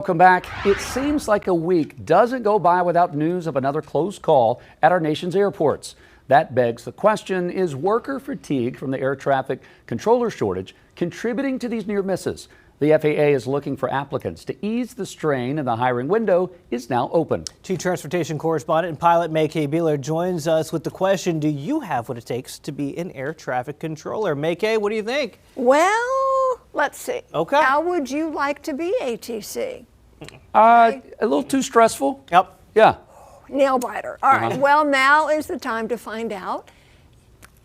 Welcome back. It seems like a week doesn't go by without news of another close call at our nation's airports. That begs the question, is worker fatigue from the air traffic controller shortage contributing to these near misses? The FAA is looking for applicants to ease the strain, and the hiring window is now open. Chief Transportation Correspondent and pilot May-Kay Beeler joins us with the question, do you have what it takes to be an air traffic controller? May-Kay, what do you think? Well, let's see. Okay. How would you like to be ATC? A little too stressful. Yep. Yeah. Nail biter. All right. Well, now is the time to find out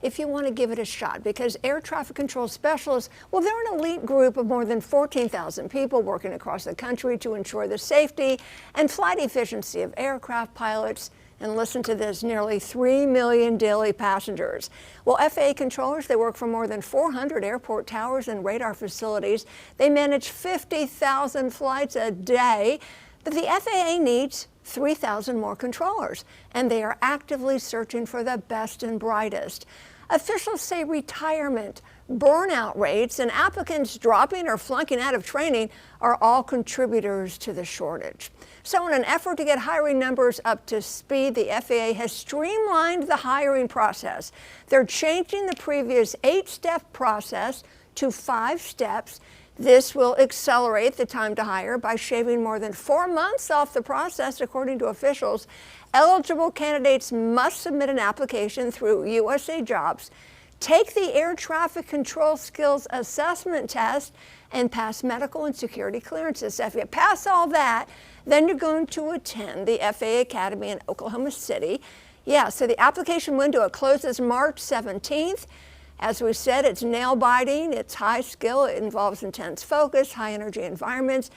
if you want to give it a shot, because air traffic control specialists, well, they're an elite group of more than 14,000 people working across the country to ensure the safety and flight efficiency of aircraft pilots. And listen to this, nearly 3 million daily passengers. Well, FAA controllers, they work for more than 400 airport towers and radar facilities. They manage 50,000 flights a day, but the FAA needs 3,000 more controllers, and they are actively searching for the best and brightest. Officials say retirement, burnout rates, and applicants dropping or flunking out of training are all contributors to the shortage. So in an effort to get hiring numbers up to speed, the FAA has streamlined the hiring process. They're changing the previous 8-step process to 5 steps. This will accelerate the time to hire by shaving more than 4 months off the process, according to officials. Eligible candidates must submit an application through USA Jobs, take the air traffic control skills assessment test, and pass medical and security clearances. If you pass all that, then you're going to attend the FAA Academy in Oklahoma City. Yeah, so the application window, it closes March 17th. As we said, it's nail biting, it's high skill, it involves intense focus, high energy environments.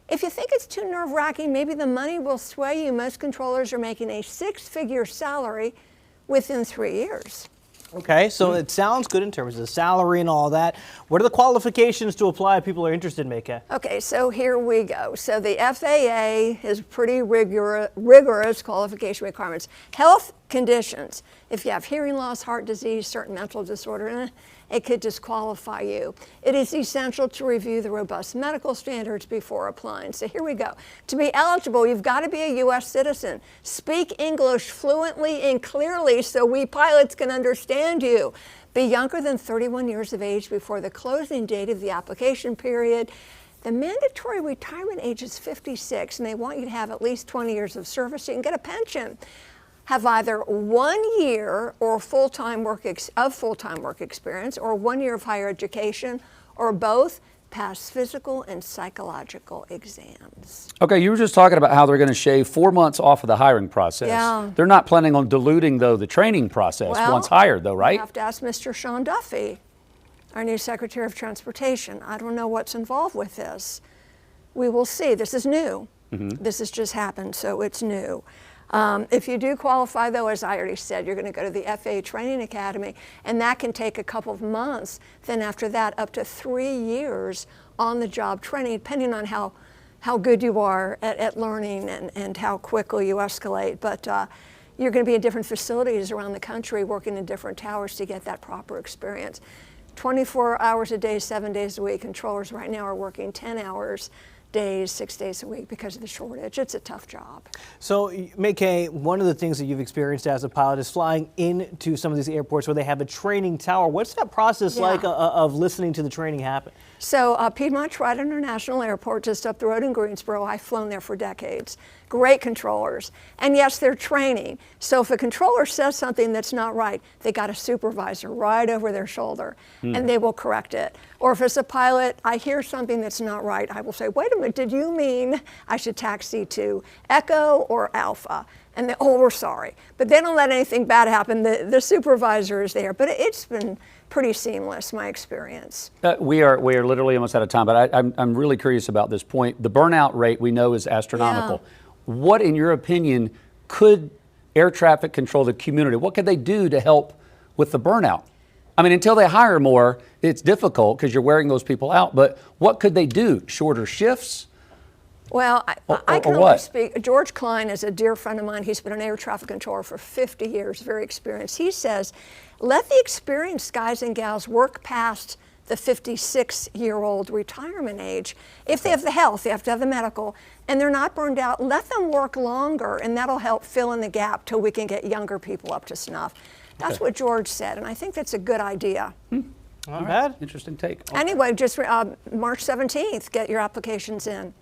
If you think it's too nerve-wracking, maybe the money will sway you. Most controllers are making a 6-figure salary within 3 years. Okay, so it sounds good in terms of the salary and all that. What are the qualifications to apply if people are interested, May-Kay? Okay, so here we go. So the FAA has pretty rigorous qualification requirements. Health conditions. If you have hearing loss, heart disease, certain mental disorder, it could disqualify you. It is essential to review the robust medical standards before applying. So here we go. To be eligible, you've got to be a U.S. citizen. Speak English fluently and clearly so we pilots can understand you. Be younger than 31 years of age before the closing date of the application period. The mandatory retirement age is 56, and they want you to have at least 20 years of service so you can get a pension. Have either 1 year or full-time work experience, or 1 year of higher education, or both. Pass physical and psychological exams. Okay, you were just talking about how they're going to shave 4 months off of the hiring process. Yeah. They're not planning on diluting, though, the training process once hired, though, right? You have to ask Mr. Sean Duffy, our new Secretary of Transportation. I don't know what's involved with this. We will see. This is new. This has just happened, so it's new. If you do qualify, though, as I already said, you're going to go to the FAA Training Academy, and that can take a couple of months. Then after that, up to 3 years on-the-job training, depending on how good you are at learning and how quickly you escalate. But you're going to be in different facilities around the country, working in different towers to get that proper experience. 24 hours a day, 7 days a week. Controllers right now are working 10 hours days, 6 days a week because of the shortage. It's a tough job. So, May-Kay, one of the things that you've experienced as a pilot is flying into some of these airports where they have a training tower. What's that process like of listening to the training happen? So Piedmont Wright International Airport, just up the road in Greensboro, I've flown there for decades. Great controllers. And yes, they're training. So if a controller says something that's not right, they got a supervisor right over their shoulder, and they will correct it. Or if it's a pilot, I hear something that's not right, I will say, wait a minute, did you mean I should taxi to Echo or Alpha? And they, oh, we're sorry. But they don't let anything bad happen. The supervisor is there. But it's been pretty seamless, my experience. We are literally almost out of time, but I'm really curious about this point. The burnout rate we know is astronomical. Yeah. What, in your opinion, could air traffic control, the community, what could they do to help with the burnout? I mean, until they hire more, it's difficult because you're wearing those people out, but what could they do? Shorter shifts? Well, I can only speak. George Klein is a dear friend of mine. He's been an air traffic controller for 50 years, very experienced. He says, let the experienced guys and gals work past the 56-year-old retirement age. If they have the health, they have to have the medical, and they're not burned out, let them work longer, and that'll help fill in the gap till we can get younger people up to snuff. That's what George said, and I think that's a good idea. Not bad. Interesting take. Anyway, just March 17th, get your applications in.